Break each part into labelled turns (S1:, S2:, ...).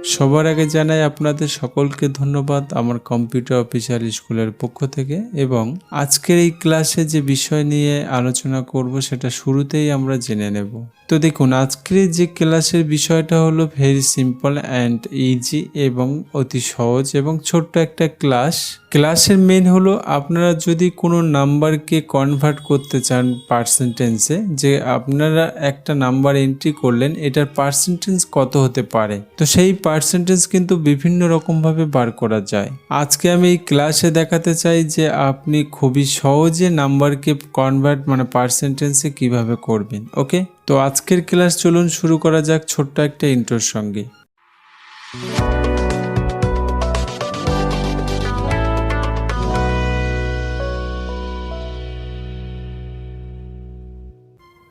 S1: সবার আগে জানাই আপনাদের সকলকে ধন্যবাদ আমার কম্পিউটার অফিসিয়াল স্কুলের পক্ষ থেকে। এবং আজকের এই ক্লাসে যে বিষয় নিয়ে আলোচনা করব সেটা শুরুতেই আমরা জেনে নেব। তো দেখুন, আজকের যে ক্লাসের বিষয়টা হলো ভেরি সিম্পল অ্যান্ড ইজি এবং অতি সহজ এবং ছোট্ট একটা ক্লাসের মেন হলো আপনারা যদি কোনো নাম্বারকে কনভার্ট করতে চান পার্সেন্টেজে, যে আপনারা একটা নাম্বার এন্ট্রি করলেন, এটার পার্সেন্টেজ কত হতে পারে, তো সেই পার্সেন্টেজ কিন্তু বিভিন্ন রকমভাবে বার করা যায়। আজকে আমি এই ক্লাসে দেখাতে চাই যে আপনি খুবই সহজে নাম্বারকে কনভার্ট পার্সেন্টেজে কিভাবে করবেন। ওকে, তো আজকের ক্লাস চলুন শুরু করা যাক ছোট্ট একটা ইন্ট্রোর সঙ্গে।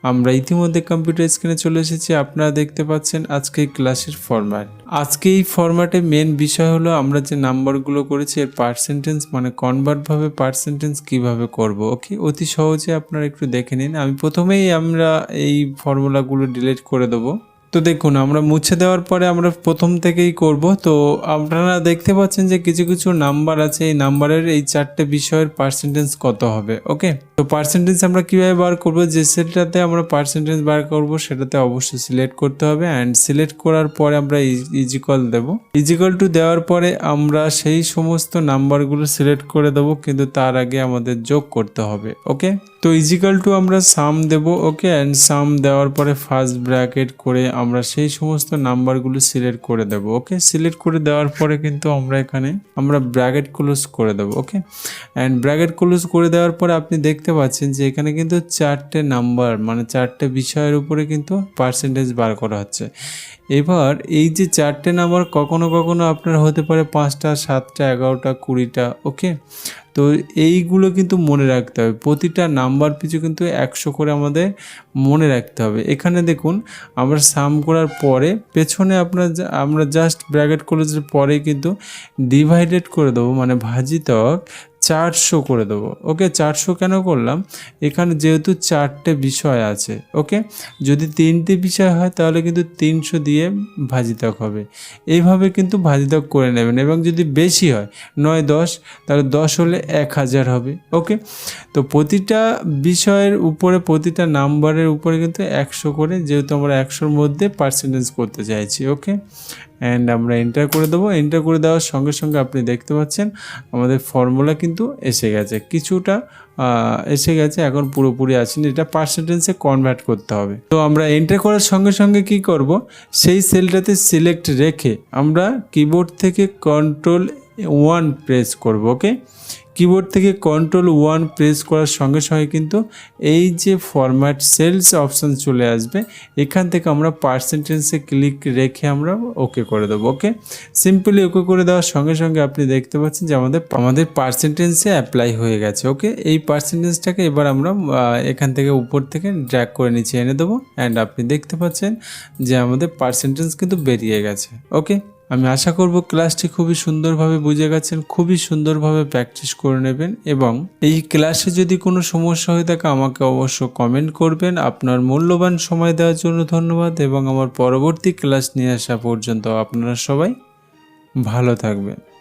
S1: আমরা ইতিমধ্যে কম্পিউটার স্ক্রিনে চলে এসেছি। আপনারা দেখতে পাচ্ছেন আজকে ক্লাসের ফরম্যাট। আজকে এই ফরম্যাটে মেন বিষয় হলো আমরা যে নাম্বারগুলো করেছি এর পার্সেন্টেজ কনভার্টভাবে পার্সেন্টেজ কিভাবে করব। ওকে, অতি সহজে আপনারা একটু দেখে নিন। আমি প্রথমেই আমরা এই ফর্মুলাগুলো ডিলিট করে দেবো। তো দেখুন, আমরা মুছে দেওয়ার পরে আমরা প্রথম থেকেই করব। তো আপনারা দেখতে পাচ্ছেন যে কিছু কিছু নাম্বার আছে, এই নাম্বারের এই চারটে বিষয়ের পার্সেন্টেজ কত হবে। ওকে, তো পার্সেন্টেজ আমরা কিভাবে বার করব, যে সেটাতে আমরা পার্সেন্টেজ বার করব সেটাতে অবশ্যই সিলেক্ট করতে হবে। অ্যান্ড সিলেক্ট করার পরে আমরা ইজিকল দেব। ইজিকল টু দেওয়ার পরে আমরা সেই সমস্ত নাম্বারগুলো সিলেক্ট করে দেবো, কিন্তু তার আগে আমাদের যোগ করতে হবে। ওকে, তো ইজিক্যাল টু আমরা সাম দেব। ওকে, অ্যান্ড সাম দেওয়ার পরে ফার্স্ট ব্র্যাকেট করে আমরা সেই সমস্ত নাম্বারগুলো সিলেক্ট করে দেব। ওকে, সিলেক্ট করে দেওয়ার পরে কিন্তু আমরা ব্র্যাকেট ক্লোজ করে দেব। ওকে, অ্যান্ড ব্র্যাকেট ক্লোজ করে দেওয়ার পরে আপনি দেখতে পাচ্ছেন যে এখানে কিন্তু চারটে নাম্বার চারটে বিষয়ের উপরে কিন্তু পার্সেন্টেজ বার করা হচ্ছে। এবার এই যে চারটে নাম্বার কখনো কখনো আপনার হতে পারে 5টা, 7টা, 11টা, 20টা। ওকে, তো এইগুলো কিন্তু মনে রাখতে হবে। প্রতিটা নাম্বার পিছু কিন্তু 100 করে আমাদের মনে রাখতে হবে। এখানে দেখুন, আমরা সাম করার পরে পেছনে আমরা জাস্ট ব্র্যাকেট ক্লোজের পরে কিন্তু ডিভাইডেড করে দেবো, ভাজিতক 400 করে দেবো। ওকে, 400 কেন করলাম, এখানে যেহেতু চারটে বিষয় আছে। ওকে, যদি 3টে বিষয় হয় তাহলে কিন্তু 300 দিয়ে ভাজিতক হবে। এইভাবে কিন্তু ভাজিতক করে নেবেন। এবং যদি বেশি হয় 9, 10, তাহলে 10 হলে 1000 হবে। ওকে, তো প্রতিটা বিষয়ের উপরে প্রতিটা নাম্বারের উপরে কিন্তু 100 করে, যেহেতু আমরা 100-র মধ্যে পার্সেন্টেজ করতে চাইছি। ওকে, অ্যান্ড আমরা এন্টার করে দেবো। এন্টার করে দেওয়ার সঙ্গে সঙ্গে আপনি দেখতে পাচ্ছেন আমাদের ফর্মুলা কিন্তু এসে গেছে, কিছুটা এসে গেছে, এখন পুরোপুরি আসেনি, এটা পার্সেন্টেজে কনভার্ট করতে হবে। তো আমরা এন্টার করার সঙ্গে সঙ্গে কি করব, সেই সেলটাতে সিলেক্ট রেখে আমরা কিবোর্ড থেকে Ctrl+1 প্রেস করব। ওকে, কিবোর্ড থেকে Ctrl+1 প্রেস করার সঙ্গে সঙ্গে কিন্তু এই যে ফরম্যাট সেলস অপশান চলে আসবে। এখান থেকে আমরা পার্সেন্টেজে ক্লিক রেখে আমরা ওকে করে দেবো। ওকে, সিম্পলি ওকে করে দেওয়ার সঙ্গে সঙ্গে আপনি দেখতে পাচ্ছেন যে আমাদের পার্সেন্টেজে অ্যাপ্লাই হয়ে গেছে। ওকে, এই পার্সেন্টেজটাকে এবার আমরা এখান থেকে উপর থেকে ড্র্যাগ করে নিচে এনে দেবো। অ্যান্ড আপনি দেখতে পাচ্ছেন যে আমাদের পার্সেন্টেজ কিন্তু বেরিয়ে গেছে। ওকে, আমি আশা করব ক্লাসটি খুবই সুন্দরভাবে বুঝে গেছেন, খুবই সুন্দরভাবে প্র্যাকটিস করে নেবেন। এবং এই ক্লাসে যদি কোনো সমস্যা হয়ে থাকে আমাকে অবশ্য কমেন্ট করবেন। আপনার মূল্যবান সময় দেওয়ার জন্য ধন্যবাদ, এবং আমার পরবর্তী ক্লাস নিয়ে আসা পর্যন্ত আপনারা সবাই ভালো থাকবেন।